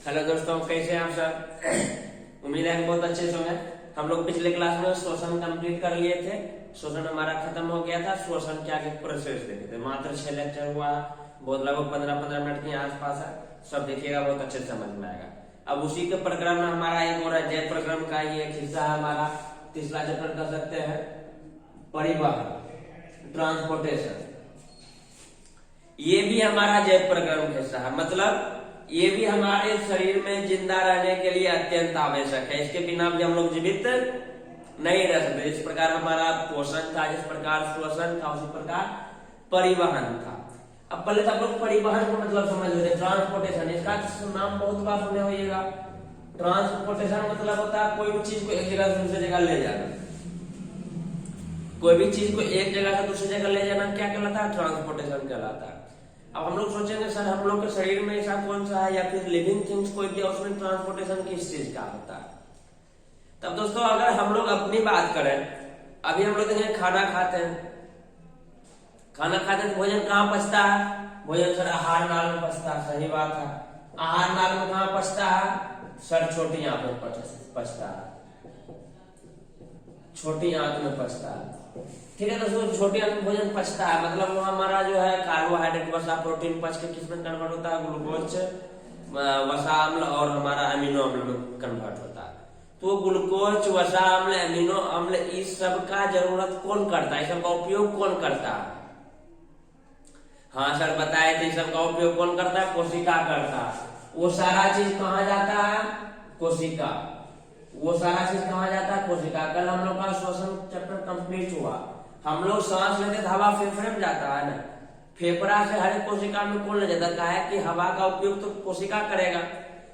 Hello दोस्तों, कैसे हैं आप सब। उम्मीद है बहुत अच्छे से होंगे। हम लोग पिछले क्लास में श्वसन कंप्लीट कर लिए थे। श्वसन हमारा खत्म हो गया था। श्वसन के आगे प्रोसेस देखे थे। मात्र 6 लेक्चर हुआ, बहुत लगभग 15-15 मिनट के आसपास है। सब देखिएगा, बहुत अच्छे से समझ में आएगा। अब उसी के प्रक्रम में हमारा एक और अध्ययन प्रक्रम का ये एक हिस्सा है। हमारा तीसरा चैप्टर कर सकते हैं, परिवहन, ट्रांसपोर्टेशन। ये भी हमारा जैव प्रक्रम का हिस्सा है। मतलब ये भी हमारे शरीर में जिंदा रहने के लिए अत्यंत आवश्यक है। इसके बिना भी हम लोग जीवित नहीं रह सकते। जिस प्रकार हमारा पोषण था, जिस प्रकार श्वसन था, उसी प्रकार परिवहन था। अब पहले तो आप लोग परिवहन का मतलब समझ लेते। ट्रांसपोर्टेशन, इसका नाम बहुत बार सुने होइएगा। ट्रांसपोर्टेशन मतलब होता है कोई भी चीज को एक जगह से दूसरी जगह ले जाना। कोई भी चीज को एक जगह से दूसरी जगह ले जाना क्या कहलाता है? ट्रांसपोर्टेशन कहलाता है। अब हम लोग सोचेंगे सर हम लोग के शरीर में ऐसा कौन सा है या फिर लिविंग थिंग्स कोई भी उसमें ट्रांसपोर्टेशन किस चीज का होता है। तब दोस्तों अगर हम लोग अपनी बात करें, अभी हम लोग देखें खाना खाते हैं। खाना खाते हैं तो भोजन कहाँ पचता है? भोजन सर आहार नाल में पचता है। सही बात है। आहार नाल में कहाँ पचता है? सर छोटी आंत में पचता है। छोटी आंत में पचता है। ठीक है दोस्तों, छोटी आंत में भोजन पचता है मतलब वो हमारा जो है कार्बोहाइड्रेट, वसा, प्रोटीन पच के किस में कन्वर्ट होता है? ग्लूकोज, वसा अम्ल और हमारा अमीनो अम्ल में कन्वर्ट होता है। तो ग्लूकोज, वसा अम्ल, अमीनो अम्ल, इस सब का जरूरत कौन करता है? इस सब का उपयोग कौन करता है? हाँ सर बताए थे, सब का उपयोग कौन करता है? कोशिका करता है। वो सारा चीज कहाँ जाता है? कोशिका। वो सारा चीज कहाँ जाता है? कोशिका। कल हम लोग का श्वसन चैप्टर कंप्लीट हुआ। हम लोग सांस लेते तो हवा फेफड़े में जाता है ना। फेफड़ा से हर एक कोशिका में कौन ले जाता है? कि हवा का उपयोग तो कोशिका करेगा।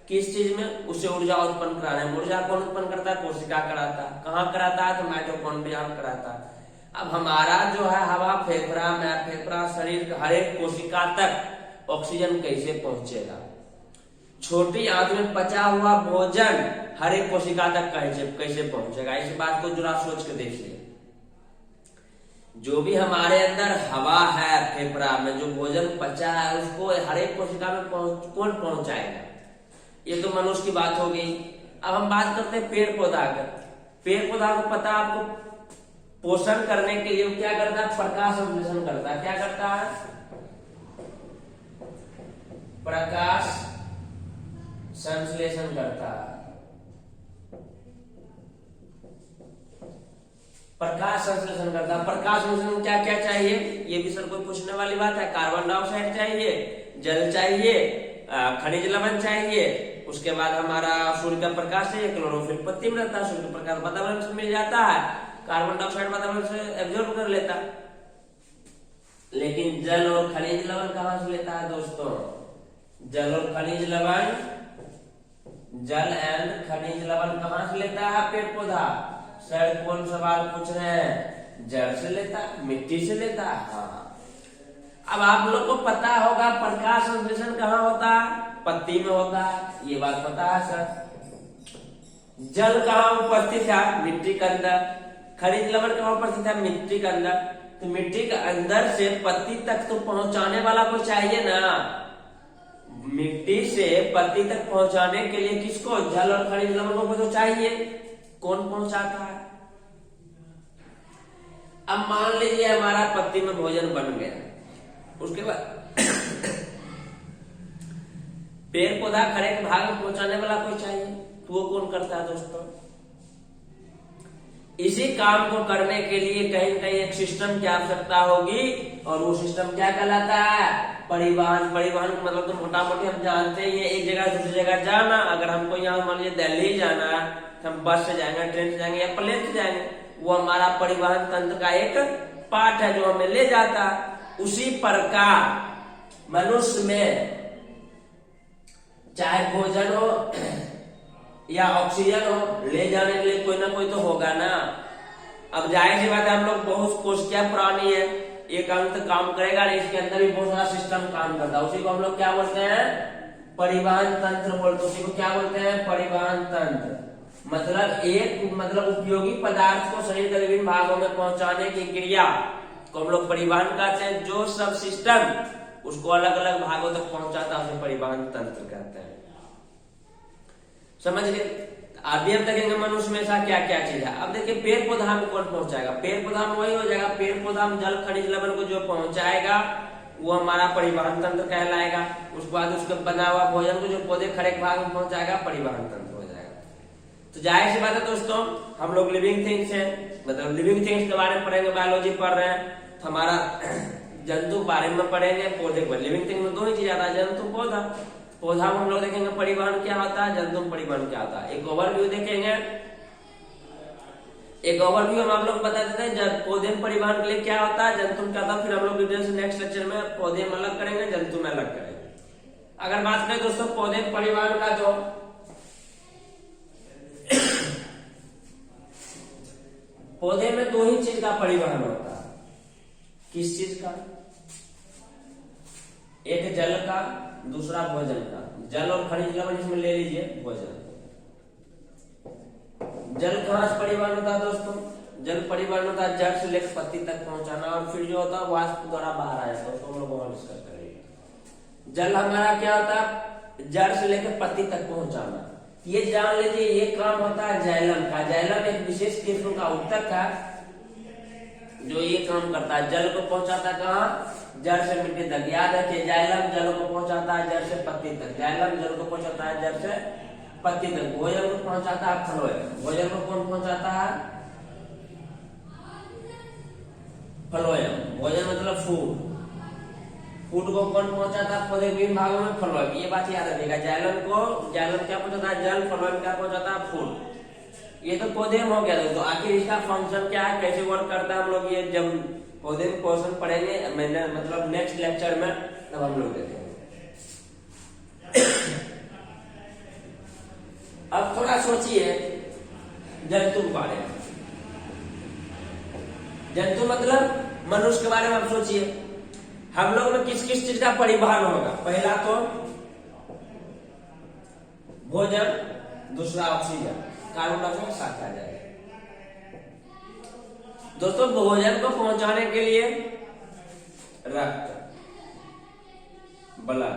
किस चीज में? उससे ऊर्जा उत्पन्न कराने में। ऊर्जा कौन उत्पन्न करता है? कोशिका कराता है। कहाँ कराता है? तो माइटोकॉन्ड्रिया में कराता है। अब हमारा जो है हवा फेफड़ा में, फेफड़ा शरीर के हर एक कोशिका तक ऑक्सीजन कैसे पहुंचेगा? छोटी आंत में पचा हुआ भोजन हर एक कोशिका तक कैसे पहुंचेगा? इस बात को जरा सोच के देखिए। जो भी हमारे अंदर हवा है फेफड़ा में, जो भोजन पचा है, उसको हर एक कोशिका में कौन पहुंचाएगा? ये तो मनुष्य की बात हो गई। अब हम बात करते हैं पेड़ पौधा का। पेड़ पौधा को पता आपको पोषण करने के लिए क्या करता है? प्रकाश संश्लेषण करता है। क्या करता है? प्रकाश संश्लेषण करता है। प्रकाश संश्लेषण करता है। प्रकाश संश्लेषण क्या क्या चाहिए? ये भी सर कोई पूछने वाली बात है। कार्बन डाइऑक्साइड चाहिए, जल चाहिए, खनिज लवण चाहिए, उसके बाद हमारा सूर्य का प्रकाश चाहिए। क्लोरोफिल पत्ती में रहता है। सूर्य का प्रकाश वातावरण से मिल जाता है। कार्बन डाइऑक्साइड वातावरण से एब्जॉर्ब कर लेता है। लेकिन जल और खनिज लवण कहां से लेता है दोस्तों? जल और खनिज लवण, जल एंड खनिज लवण कहां से लेता है पेड़ पौधा? सर कौन सवाल पूछ रहे हैं? जल से लेता है, मिट्टी से लेता है। हाँ, अब आप लोग को पता होगा प्रकाश संश्लेषण कहाँ होता है? पत्ती में होता है। ये बात पता है सर। जल कहाँ उपस्थित है? मिट्टी के अंदर। खनिज लवण कहाँ उपस्थित है? मिट्टी के अंदर। तो मिट्टी के अंदर से पत्ती तक तो पहुंचाने वाला को चाहिए ना। मिट्टी से पत्ती तक पहुंचाने के लिए किसको? जल और खनिज लवणों को तो चाहिए। कौन पहुंचाता है? अब मान लीजिए हमारा पत्ती में भोजन बन गया, उसके बाद पेड़ पौधा हर एक भाग में पहुंचाने वाला कोई चाहिए। तो वो कौन करता है दोस्तों? इसी काम को करने के लिए कहीं कहीं एक सिस्टम की आवश्यकता होगी और वो सिस्टम क्या कहलाता है? परिवहन। परिवहन का मतलब तो मोटा मोटी हम जानते ही हैं, एक जगह से दूसरी जगह जाना। अगर हमको यहाँ मान लीजिए दिल्ली जाना है, हम बस से जाएंगे, ट्रेन से जाएंगे या प्लेन से जाएंगे, वो हमारा परिवहन तंत्र का एक पार्ट है जो हमें ले जाता है। उसी प्रकार मनुष्य में चाहे भोजन हो या ऑक्सीजन हो, ले जाने के लिए कोई ना कोई तो होगा ना। अब जाहिर सी बात है, हम लोग बहुत कोशिकाएं पुरानी है, एक अंग तक काम करेगा, इसके अंदर भी बहुत सारा सिस्टम काम करता है। उसी को हम लोग क्या बोलते हैं? परिवहन तंत्र बोलते हैं। उसी को क्या बोलते हैं? परिवहन तंत्र। मतलब उपयोगी पदार्थ को शरीर के विभिन्न भागों में पहुंचाने की क्रिया को हम लोग परिवहन कहते हैं। जो सब सिस्टम उसको अलग अलग भागों तक पहुंचाता है उसे परिवहन तंत्र कहते हैं। समझ गए। अभी हम देखेंगे मनुष्य में ऐसा क्या क्या चीज है। अब देखिए पेड़ पौधा में कौन पहुंचाएगा, पेड़ पौधा में वही हो जाएगा, पेड़ पौधा में जल खनिज लवण को जो पहुंचाएगा वो हमारा परिवहन तंत्र कहलाएगा। उसके बाद उसके बना हुआ भोजन को जो पौधे खड़े भाग में पहुंचाएगा परिवहन तंत्र हो जाएगा। तो जाहिर सी बात है दोस्तों, हम लोग लिविंग थिंग्स हैं, मतलब लिविंग थिंग्स के बारे में पढ़ेंगे, बायोलॉजी पढ़ रहे हैं तो हमारा जंतु बारे में पढ़ेंगे, पौधे को। लिविंग थिंग में दो ही चीज आता है, जंतु पौधा। पौधा में हम लोग देखेंगे परिवहन क्या होता है, जंतु में परिवहन क्या होता है। एक ओवरव्यू देखेंगे, एक ओवरव्यू हम आप लोग बता देते हैं पौधे में परिवहन के लिए क्या होता है, जंतु में क्या होता है। फिर हम लोग डिटेल से नेक्स्ट लेक्चर में पौधे में अलग करेंगे, जंतु में अलग करेंगे। अगर बात करें दोस्तों पौधे परिवहन का, जो पौधे में दो ही चीज का परिवहन होता है। किस चीज का? एक जल का, दूसरा भोजन का। जल और खनिज लवण इसमें ले लीजिए, भोजन। जल कहां से परिवहन होता है दोस्तों? जल परिवहन होता है जड़ से लेकर पत्ती तक पहुंचाना, और फिर जो होता है वाष्प द्वारा बाहर आ जाता है, उसको हम लोग वहां डिस्कस करेंगे। जल हमारा क्या होता है? जड़ से लेकर पत्ती तक पहुंचाना। ये जान लीजिए ये काम होता है जाइलम का। जाइलम एक विशेष किस्म का उत्तक है जो ये काम करता है, जल को पहुंचाता है कहाँ? जड़ से मिट्टी तक। याद रखिए जाइलम जल को पहुंचाता है जड़ से पत्ती तक, जाइलम जल को पहुंचाता है जड़ से पत्ती तक। भोजन को पहुंचाता है फ्लोएम। भोजन को कौन पहुंचाता है? फ्लोएम। भोजन मतलब फूड। फूड को कौन पहुंचाता है? पौधे विभिन्न भागों में फ्लोएम। ये बात याद रखिएगा। जाइलम क्या पहुंचाता है? जल। फ्लोएम क्या पहुंचाता है? फूड। ये तो पौधे में हो गया दोस्तों। आखिर इसका फंक्शन क्या है, कैसे वर्क करता है, हम लोग ये जब पौधे में क्वेश्चन पढ़ेंगे, मैंने मतलब नेक्स्ट लेक्चर में, तब हम लोग देखेंगे। अब थोड़ा सोचिए जंतु के बारे में। जंतु मतलब मनुष्य के बारे में आप सोचिए। हम लोग में किस किस चीज का परिवहन होगा? पहला तो भोजन, दूसरा ऑक्सीजन, कार्बन डाइऑक्साइड साथ आ जाएगा। दोस्तों भोजन को पहुंचाने के लिए रक्त, ब्लड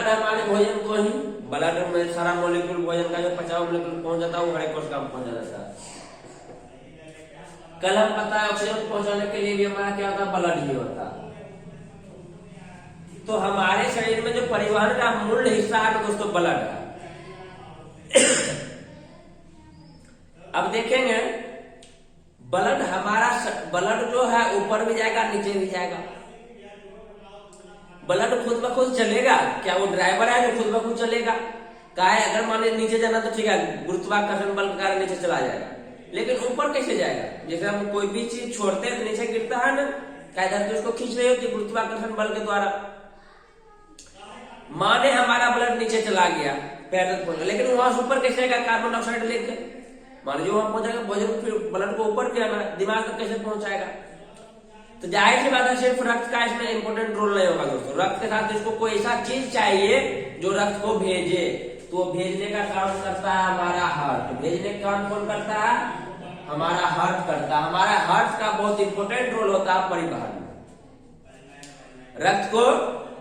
हमारे भोजन को ही, ब्लड में सारा मॉलिक्यूल भोजन का जो 50 मॉलिक्यूल पहुंच जाता है वो हर एक कोशिका में पहुंच जाता है। कल हम पता है ऑक्सीजन पहुंचाने के लिए भी हमारा क्या होता है? ब्लड ही होता है। तो हमारे शरीर में जो परिवहन का मूल हिस्सा है दोस्तों ब्लड है। अब देखेंगे ब्लड हमारा, ब्लड जो है ऊपर भी जाएगा नीचे भी जाएगा। ब्लड खुद ब खुद चलेगा क्या? वो ड्राइवर है जो खुद ब खुद चलेगा? क्या है, अगर मान लीजिए नीचे जाना तो ठीक है, गुरुत्वाकर्षण बल के कारण नीचे चला जाएगा, लेकिन ऊपर कैसे जाएगा? जैसे हम कोई भी चीज छोड़ते हैं तो नीचे गिरता है ना, कायदा उसको खींच रही होती है गुरुत्वाकर्षण बल के द्वारा। माने हमारा ब्लड नीचे चला गया, पैर तक पहुंचा, लेकिन वहां से ऊपर कैसे जाएगा? कार्बन डाइऑक्साइड लेके। मान लीजिए वहां पहुंचेगा, भोजन फिर ब्लड को ऊपर किया, दिमाग तक कैसे पहुंचाएगा? तो जाहिर सी बात है सिर्फ रक्त का इसमें इंपॉर्टेंट रोल नहीं होगा दोस्तों। रक्त के साथ इसको कोई ऐसा चीज चाहिए जो रक्त को भेजे, तो वो भेजने का काम करता है हमारा हार्ट। भेजने का काम कौन करता है? हमारा हार्ट करता है। हमारा हार्ट का बहुत इंपॉर्टेंट रोल होता है परिवहन में। रक्त को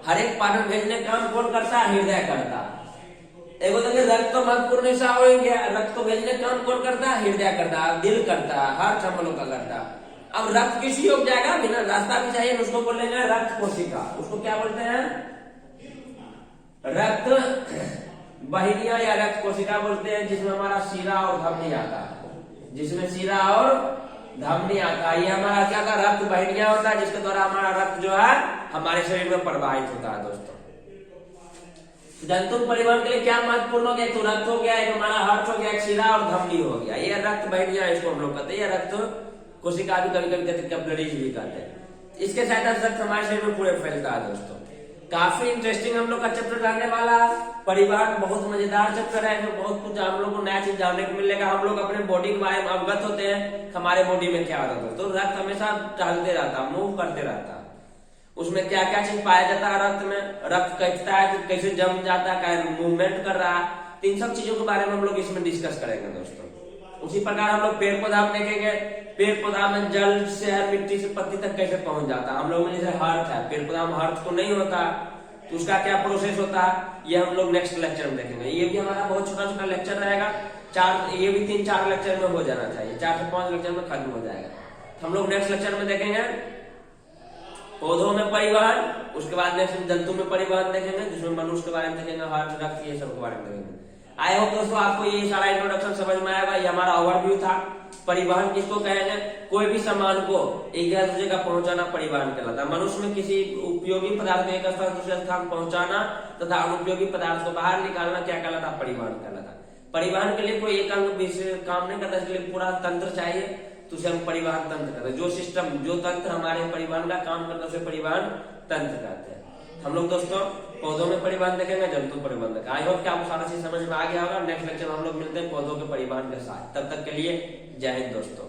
हर एक पार्ट में भेजने का काम कौन करता है? हृदय करता है। एगो देखिए रक्त तो महत्वपूर्ण हिस्सा हो गया, रक्त को भेजने का काम कौन करता है? हृदय करता है, दिल करता है, हार्ट हम लोग का करता है। अब रक्त किसी योग जाएगा, बिना रास्ता भी चाहिए, उसको बोलेंगे रक्त कोशिका। उसको क्या बोलते हैं? रक्त वाहिनियां या रक्त कोशिका बोलते हैं, जिसमें हमारा शीरा और धमनी आता है। जिसमें शीरा और धमनी आता है, ये हमारा क्या था? रक्त वाहिनियां होता है, जिसके द्वारा हमारा रक्त जो है हमारे शरीर में प्रवाहित होता है दोस्तों। जंतु परिवहन के लिए क्या महत्वपूर्ण हो गया? तो रक्त हो गया, एक हमारा हार्ट हो गया, एक शीरा और धमनी हो गया, ये रक्त वाहिनियां इसको हम लोग कहते हैं। रक्त कोशिका भी कभी कभी कहते हैं, कैपिलरीज भी कहते हैं। इसके साथ रक्त हमारे शरीर में पूरे फैलता है दोस्तों। काफी इंटरेस्टिंग हम लोग का चैप्टर रहने वाला है। परिवहन बहुत मजेदार चैप्टर है, इसमें बहुत कुछ हम लोग को नया चीज जानने को मिलेगा। हम लोग अपने बॉडी के बारे में अवगत होते हैं, हमारे बॉडी में क्या होता है दोस्तों। रक्त हमेशा टहलते रहता है, मूव करते रहता है। उसमें क्या क्या चीज पाया जाता है रक्त में? रक्त कटता है तो कैसे जम जाता है, मूवमेंट कर रहा है, तो इन सब चीजों के बारे में हम लोग इसमें डिस्कस करेंगे दोस्तों। उसी प्रकार हम लोग पेड़ पौधा में देखेंगे, पेड़ पौधा में जल से मिट्टी से पत्ती तक कैसे पहुंच जाता है। हम लोग में जैसे हार्ट है, पेड़ पौधा में हार्ट तो नहीं होता, तो उसका क्या प्रोसेस होता है ये हम लोग नेक्स्ट लेक्चर में देखेंगे। ये भी हमारा बहुत छोटा छोटा लेक्चर रहेगा, ये भी 3-4 लेक्चर में हो जाना चाहिए, 4 से 5 लेक्चर में खत्म हो जाएगा। हम लोग नेक्स्ट लेक्चर में देखेंगे पौधों में परिवहन, उसके बाद नेक्स्ट जंतु में परिवहन देखेंगे, जिसमें मनुष्य के बारे में देखेंगे, हार्ट रक्त ये सब के बारे में देखेंगे। आई होप दोस्तों आपको ये सारा इंट्रोडक्शन समझ में आएगा। ये हमारा ओवरव्यू था। परिवहन किसको कहेंगे? कोई भी सामान को एक जगह दूसरे जगह पहुंचाना परिवहन कहलाता है। मनुष्य में किसी उपयोगी पदार्थ को एक स्थान दूसरे स्थान पहुंचाना तथा अनुपयोगी पदार्थ को बाहर निकालना क्या कहलाता? परिवहन कहलाता। परिवहन के लिए कोई एक अंग विशेष काम नहीं करता, इसके लिए पूरा तंत्र चाहिए, तो उसे हम परिवहन तंत्र कहते हैं। जो सिस्टम जो तंत्र हमारे परिवहन का काम करता है उसे परिवहन तंत्र कहते हैं। हम लोग दोस्तों पौधों में परिवहन देखेंगे, जंतु परिवहन देखेंगे। आई होप कि आपको सारा चीज समझ में आ गया होगा। नेक्स्ट लेक्चर में हम लोग मिलते हैं पौधों के परिवहन के साथ। तब तक के लिए जय हिंद दोस्तों।